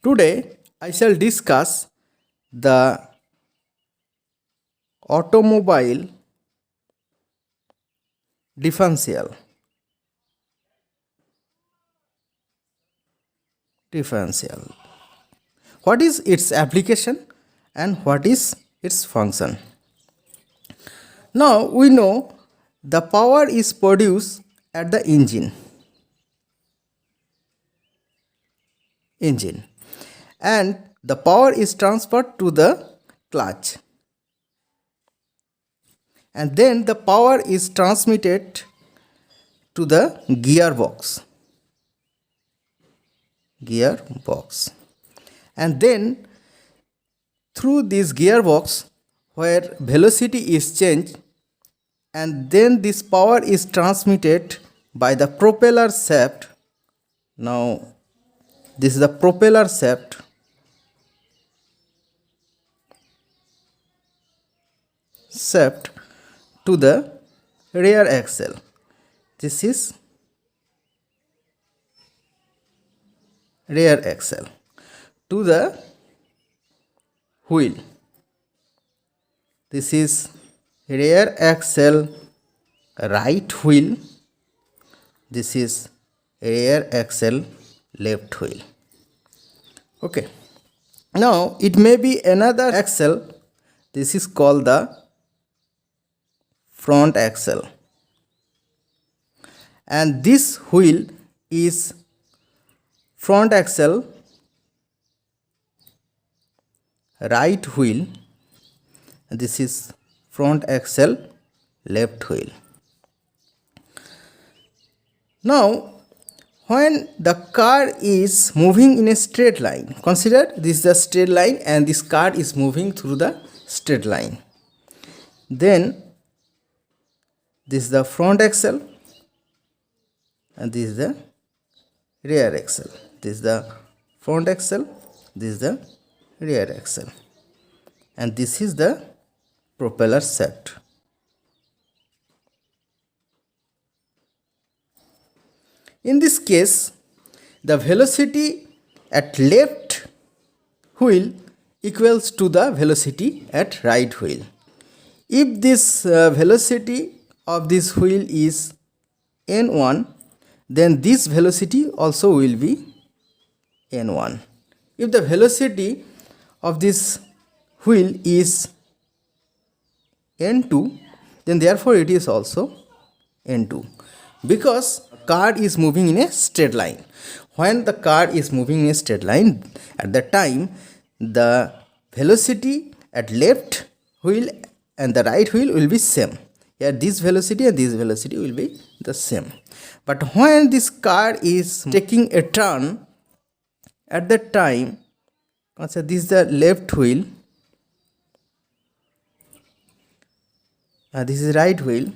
Today I shall discuss the automobile differential. Differential. What is its application and what is its function? Now we know the power is produced at the engine and the power is transferred to the clutch, and then the power is transmitted to the gearbox, and then through this gearbox where velocity is changed, and then this power is transmitted by the propeller shaft. Now this is the propeller shaft to the rear axle. This is rear axle to the wheel. This is rear axle right wheel. This is rear axle left wheel. Okay. Now it may be another axle. This is called the front axle, and this wheel is front axle right wheel. This is front axle left wheel. Now when the car is moving in a straight line, consider this is the straight line and this car is moving through the straight line. Then this is the front axle and this is the rear axle. This is the front axle, this is the rear axle, and this is the propeller shaft. In this case, the velocity at left wheel equals to the velocity at right wheel. If this velocity of this wheel is n1, then this velocity also will be n1. If the velocity of this wheel is n2, then therefore it is also n2, because car is moving in a straight line. When the car is moving in a straight line, at that time the velocity at left wheel and the right wheel will be same. Here this velocity and this velocity will be the same. But when this car is taking a turn, at that time, consider this is the left wheel, this is right wheel,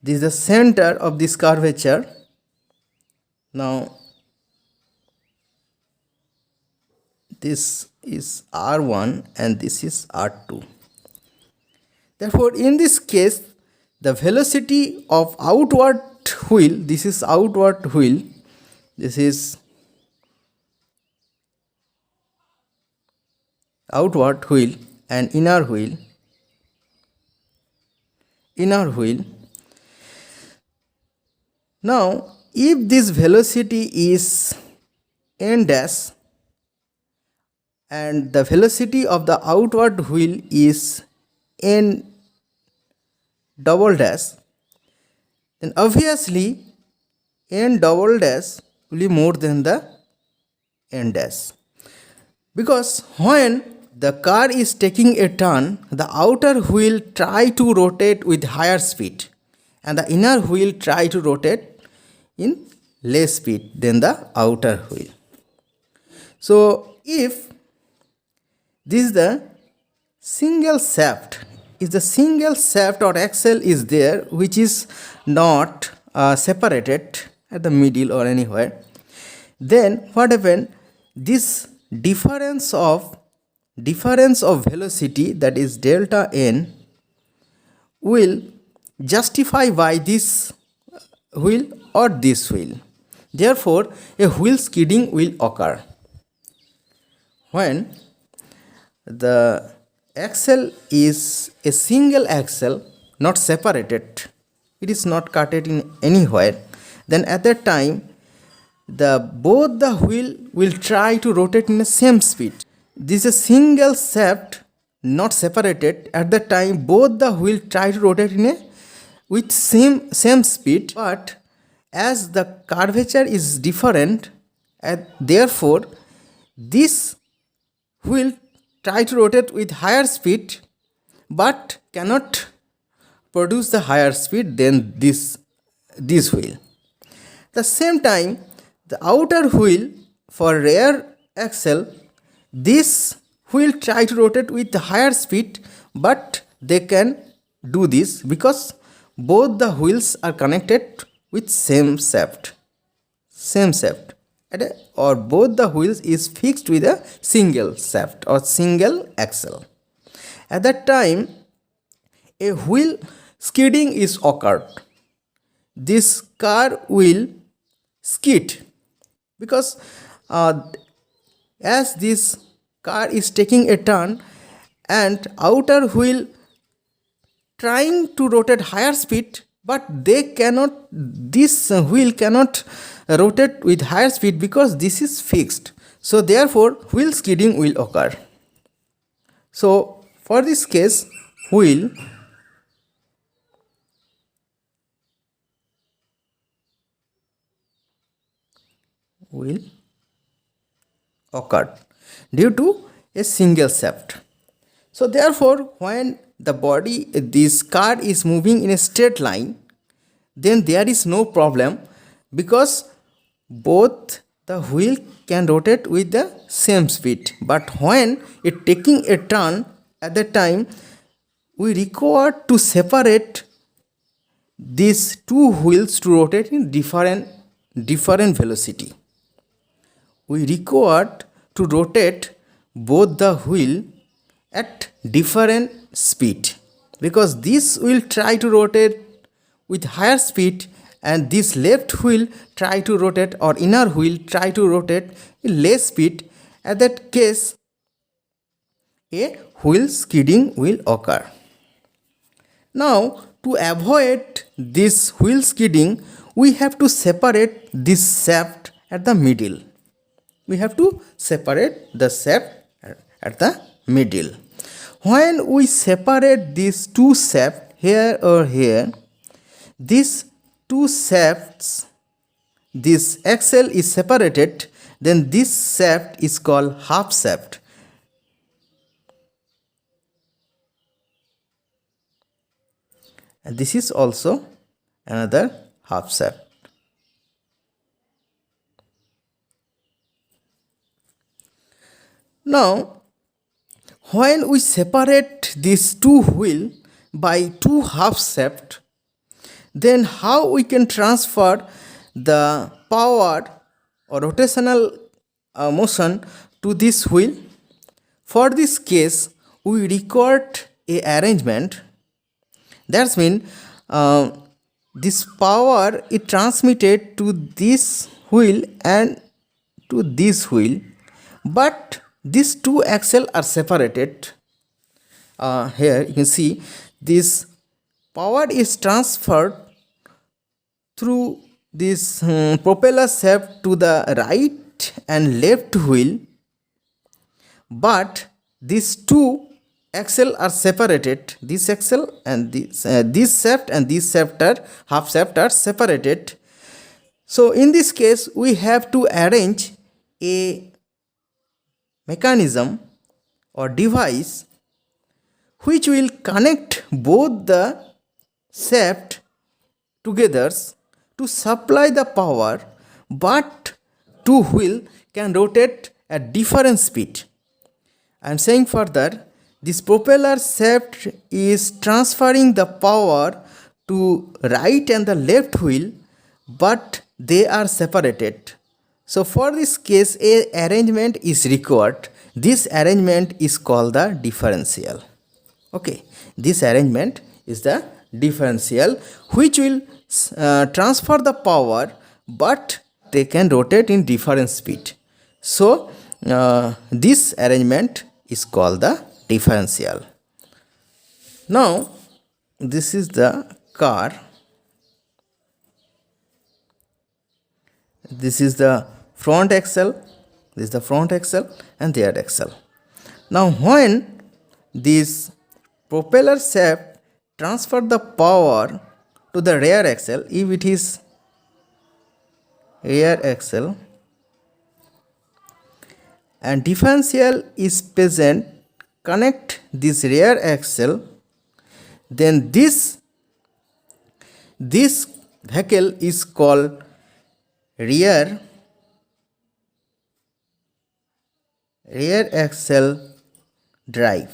this is the center of this curvature. Now this is R1 and this is R2. Therefore in this case the velocity of outward wheel, this is outward wheel, this is outward wheel, and inner wheel. Now if this velocity is n dash and the velocity of the outward wheel is n double dash, then obviously n double dash will be more than the n dash, because when the car is taking a turn, the outer wheel try to rotate with higher speed and the inner wheel try to rotate in less speed than the outer wheel. So if this is the single shaft, if the single shaft or axle is there which is not separated at the middle or anywhere, then what happened, this difference of velocity, that is delta n, will justify by this wheel or this wheel. Therefore, a wheel skidding will occur. When the axle is a single axle, not separated, it is not cutted in anywhere, then at that time both the wheel will try to rotate in the same speed. This is a single shaft, not separated. At that time both the wheel try to rotate with same speed, but as the curvature is different, and therefore this wheel try to rotate with higher speed but cannot produce the higher speed than this wheel. The same time, the outer wheel for rear axle, this wheel try to rotate with higher speed, but they can do this because both the wheels are connected with same shaft, or both the wheels is fixed with a single shaft or single axle. At that time, a wheel skidding is occurred. This car will skid because as this car is taking a turn and outer wheel trying to rotate higher speed, but this wheel cannot rotate with higher speed because this is fixed. So therefore wheel skidding will occur. So for this case, wheel will occur due to a single shaft. So therefore when this car is moving in a straight line, then there is no problem because both the wheel can rotate with the same speed. But when it taking a turn, at that time we require to separate these two wheels to rotate in different velocity. We required to rotate both the wheel at different speed because this will try to rotate with higher speed and this left wheel try to rotate, or inner wheel try to rotate in less speed. At that case, a wheel skidding will occur. Now to avoid this wheel skidding, we have to separate this shaft at the middle. We have to separate the shaft at the middle. When we separate these two shafts here or here, these two shafts, this axle is separated, then this shaft is called half shaft. And this is also another half shaft. Now, when we separate these two wheels by two half shafts, then how we can transfer the power or rotational motion to this wheel? For this case, we record a arrangement. That means this power is transmitted to this wheel and to this wheel, but these two axles are separated. Here you can see this power is transferred through this propeller shaft to the right and left wheel, but these two axles are separated. This axle and this shaft and this shaft are half shaft are separated. So in this case we have to arrange a mechanism or device which will connect both the shaft together to supply the power, but two wheel can rotate at different speed. I am saying further, this propeller shaft is transferring the power to right and the left wheel, but they are separated. So for this case, a arrangement is required. This arrangement is called the differential. Okay, this arrangement is the differential which will transfer the power, but they can rotate in different speed. So this arrangement is called the differential. Now this is the car, this is the front axle, this is the front axle and rear axle. Now when this propeller shaft transfer the power to the rear axle, if it is rear axle and differential is present, connect this rear axle, then this vehicle is called rear axle drive.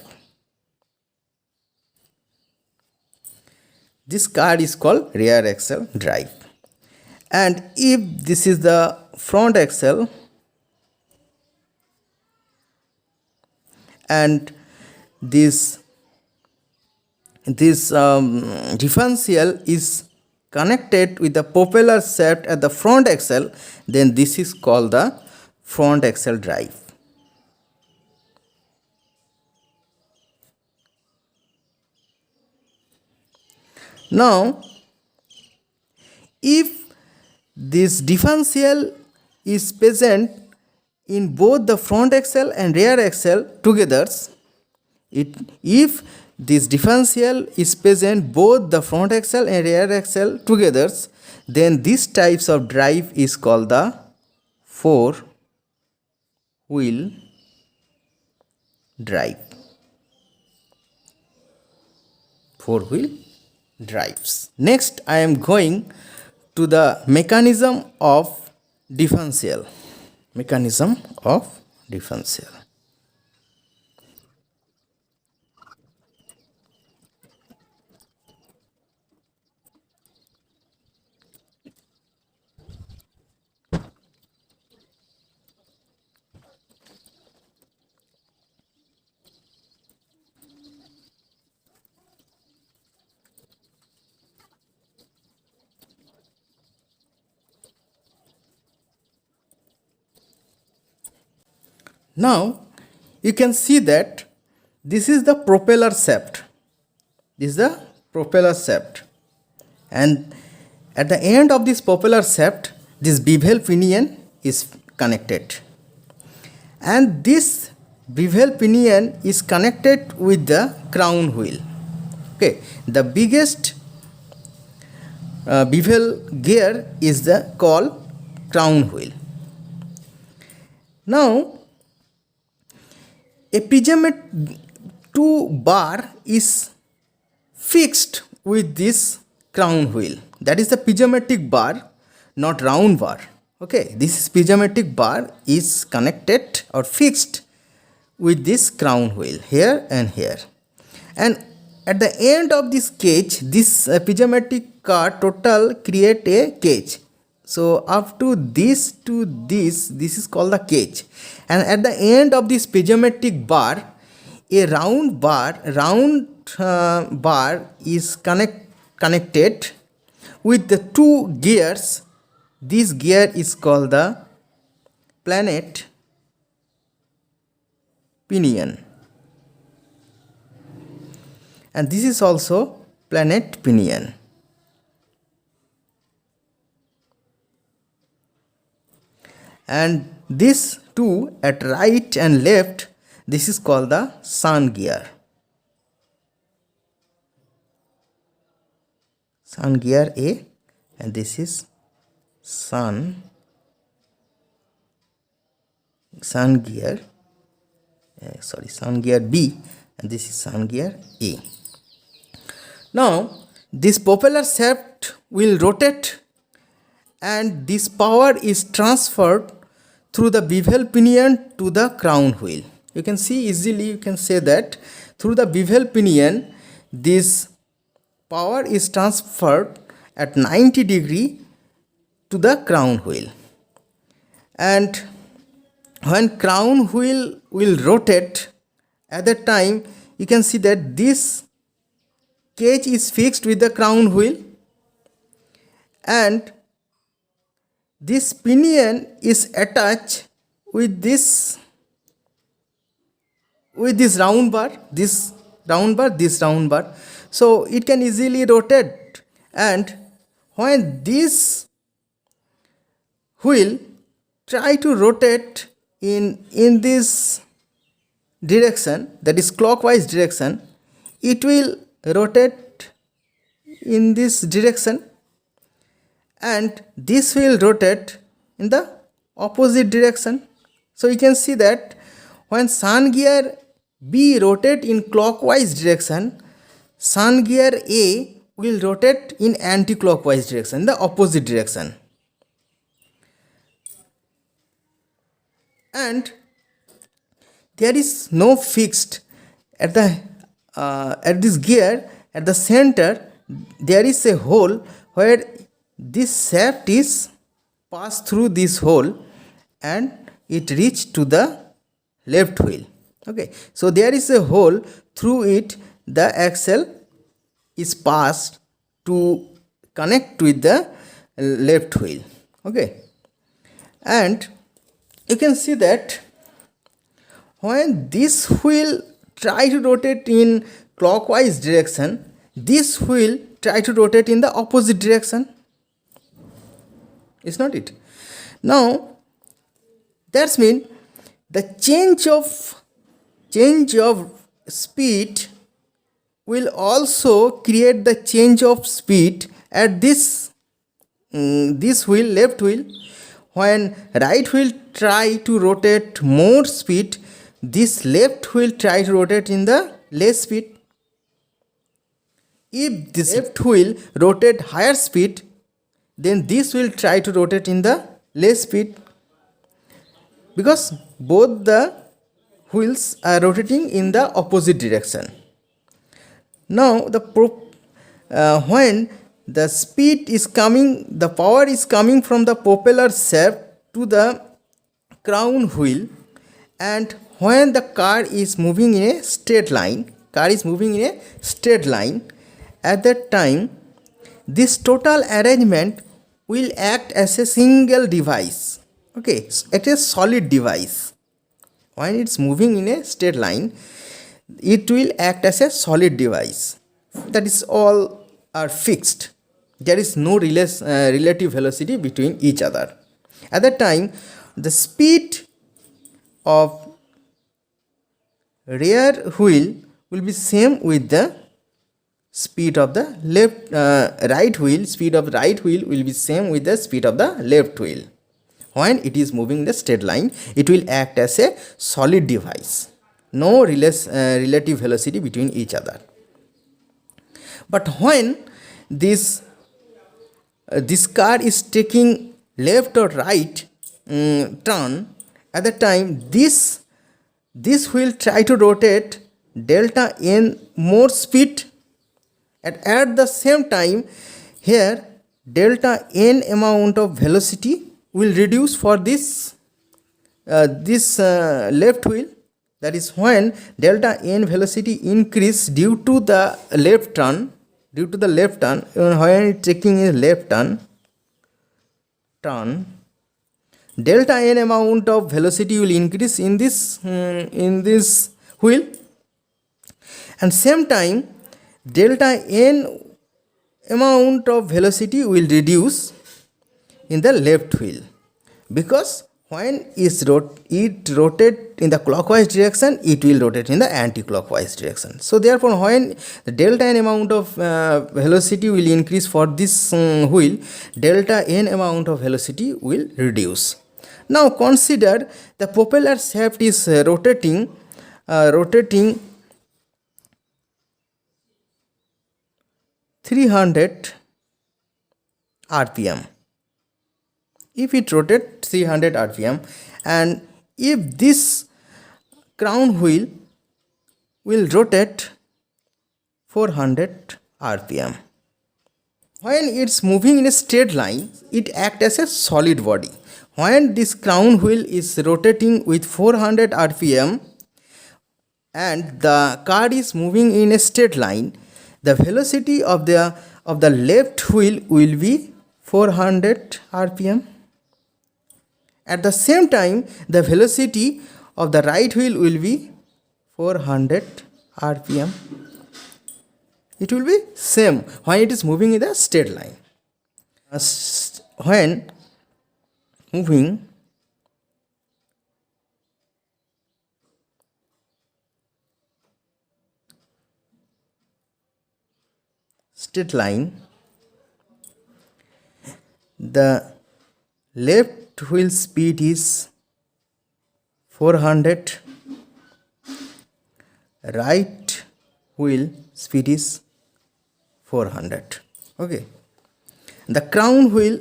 This car is called rear axle drive. And if this is the front axle and this differential is connected with the propeller shaft at the front axle, then this is called the front axle drive. Now if this differential is present in both the front axle and rear axle together, if this differential is present both the front axle and rear axle together, then this types of drive is called the four-wheel drive. Four-wheel drives. Next I am going to the mechanism of differential. Mechanism of differential. Now you can see that this is the propeller shaft. This is the propeller shaft, and at the end of this propeller shaft, this bevel pinion is connected, and this bevel pinion is connected with the crown wheel. Okay, the biggest bevel gear is the called crown wheel. Now a prismatic 2 bar is fixed with this crown wheel. That is the prismatic bar, not round bar. Okay, this prismatic bar is connected or fixed with this crown wheel here and here. And at the end of this cage, this prismatic car total create a cage. So up to this is called the cage, and at the end of this prismatic bar, a round bar is connected with the two gears. This gear is called the planet pinion, and this is also planet pinion. And this two at right and left, this is called the sun gear. Sun gear A, and this is sun gear sun gear B, and this is sun gear A. Now this propeller shaft will rotate, and this power is transferred through the bevel pinion to the crown wheel. You can see easily, you can say that through the bevel pinion, this power is transferred at 90 degree to the crown wheel. And when crown wheel will rotate, at that time you can see that this cage is fixed with the crown wheel, and this pinion is attached with this round bar, this round bar, so it can easily rotate. And when this wheel try to rotate in this direction, that is clockwise direction, it will rotate in this direction, and this will rotate in the opposite direction. So you can see that when sun gear B rotate in clockwise direction, sun gear A will rotate in anti-clockwise direction, the opposite direction. And there is no fixed at the at this gear, at the center there is a hole where this shaft is passed through this hole and it reach to the left wheel. Okay, so there is a hole, through it the axle is passed to connect with the left wheel. Okay, and you can see that when this wheel try to rotate in clockwise direction, this wheel try to rotate in the opposite direction. Is not it? Now that's mean the change of speed will also create the change of speed at this wheel, left wheel. When right wheel try to rotate more speed, this left wheel try to rotate in the less speed. If this left wheel rotate higher speed, then this will try to rotate in the less speed, because both the wheels are rotating in the opposite direction. Now when the speed is coming, the power is coming from the propeller shaft to the crown wheel, and when the car is moving in a straight line, at that time this total arrangement will act as a single device. Okay, it is solid device. When it's moving in a straight line, it will act as a solid device. That is, all are fixed. There is no relative velocity between each other. At that time, the speed of rear wheel will be same with the speed of the right wheel. Speed of right wheel will be same with the speed of the left wheel. When it is moving in the straight line, it will act as a solid device. No relative velocity between each other. But when this car is taking left or right turn, at the time this wheel try to rotate delta n more speed, and at the same time here delta n amount of velocity will reduce for this left wheel. That is, when delta n velocity increase due to the left turn, when it taking a left turn, delta n amount of velocity will increase in this wheel, and same time delta n amount of velocity will reduce in the left wheel, because when it rotate in the clockwise direction, it will rotate in the anti-clockwise direction. So therefore, when the delta n amount of velocity will increase for this wheel, delta n amount of velocity will reduce. Now consider the propeller shaft is rotating 300 rpm. If it rotates 300 rpm, and if this crown wheel will rotate 400 rpm, when it's moving in a straight line, it acts as a solid body. When this crown wheel is rotating with 400 rpm and the car is moving in a straight line, the velocity of the left wheel will be 400 rpm. At the same time, the velocity of the right wheel will be 400 rpm. It will be same when it is moving in the straight line. When moving straight line, the left wheel speed is 400, right wheel speed is 400. Okay, the crown wheel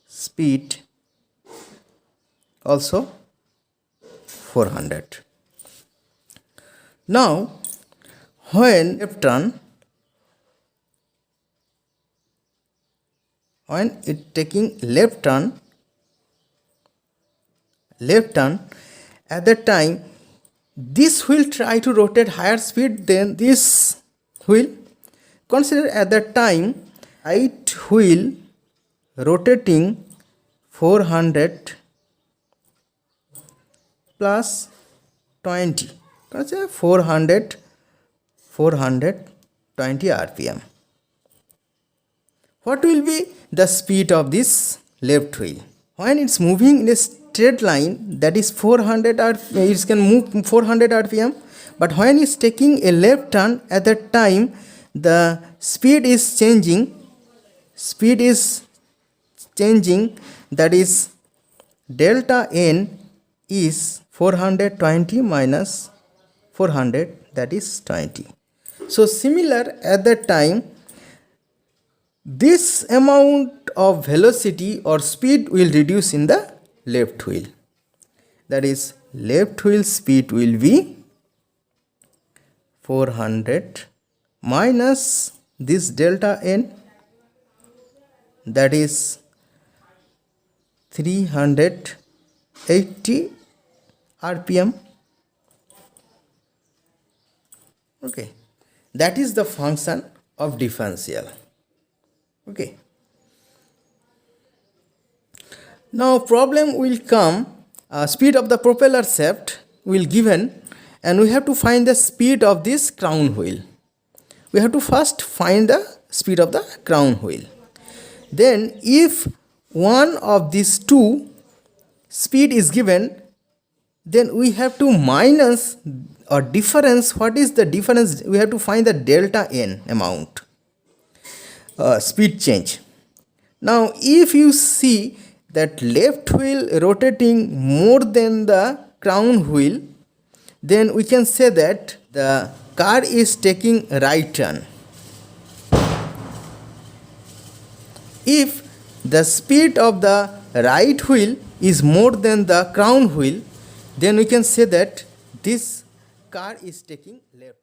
speed also 400. Now when left turn, when it taking left turn, at that time this wheel try to rotate higher speed than this wheel. Consider at that time right wheel rotating 400 plus 20, consider 420 rpm. What will be the speed of this left wheel? When it's moving in a straight line, that is 400 rpm, it can move 400 rpm. But when it's taking a left turn, at that time the speed is changing. That is delta n is 420 minus 400, that is 20. So similar, at that time this amount of velocity or speed will reduce in the left wheel. That is, left wheel speed will be 400 minus this delta n, that is 380 rpm. Okay, that is the function of differential. Okay, now problem will come, speed of the propeller shaft will given, and we have to find the speed of this crown wheel. We have to first find the speed of the crown wheel. Then if one of these two speed is given, then we have to minus or difference. What is the difference? We have to find the delta n amount, speed change. Now if you see that left wheel rotating more than the crown wheel, then we can say that the car is taking right turn. If the speed of the right wheel is more than the crown wheel, then we can say that this car is taking left.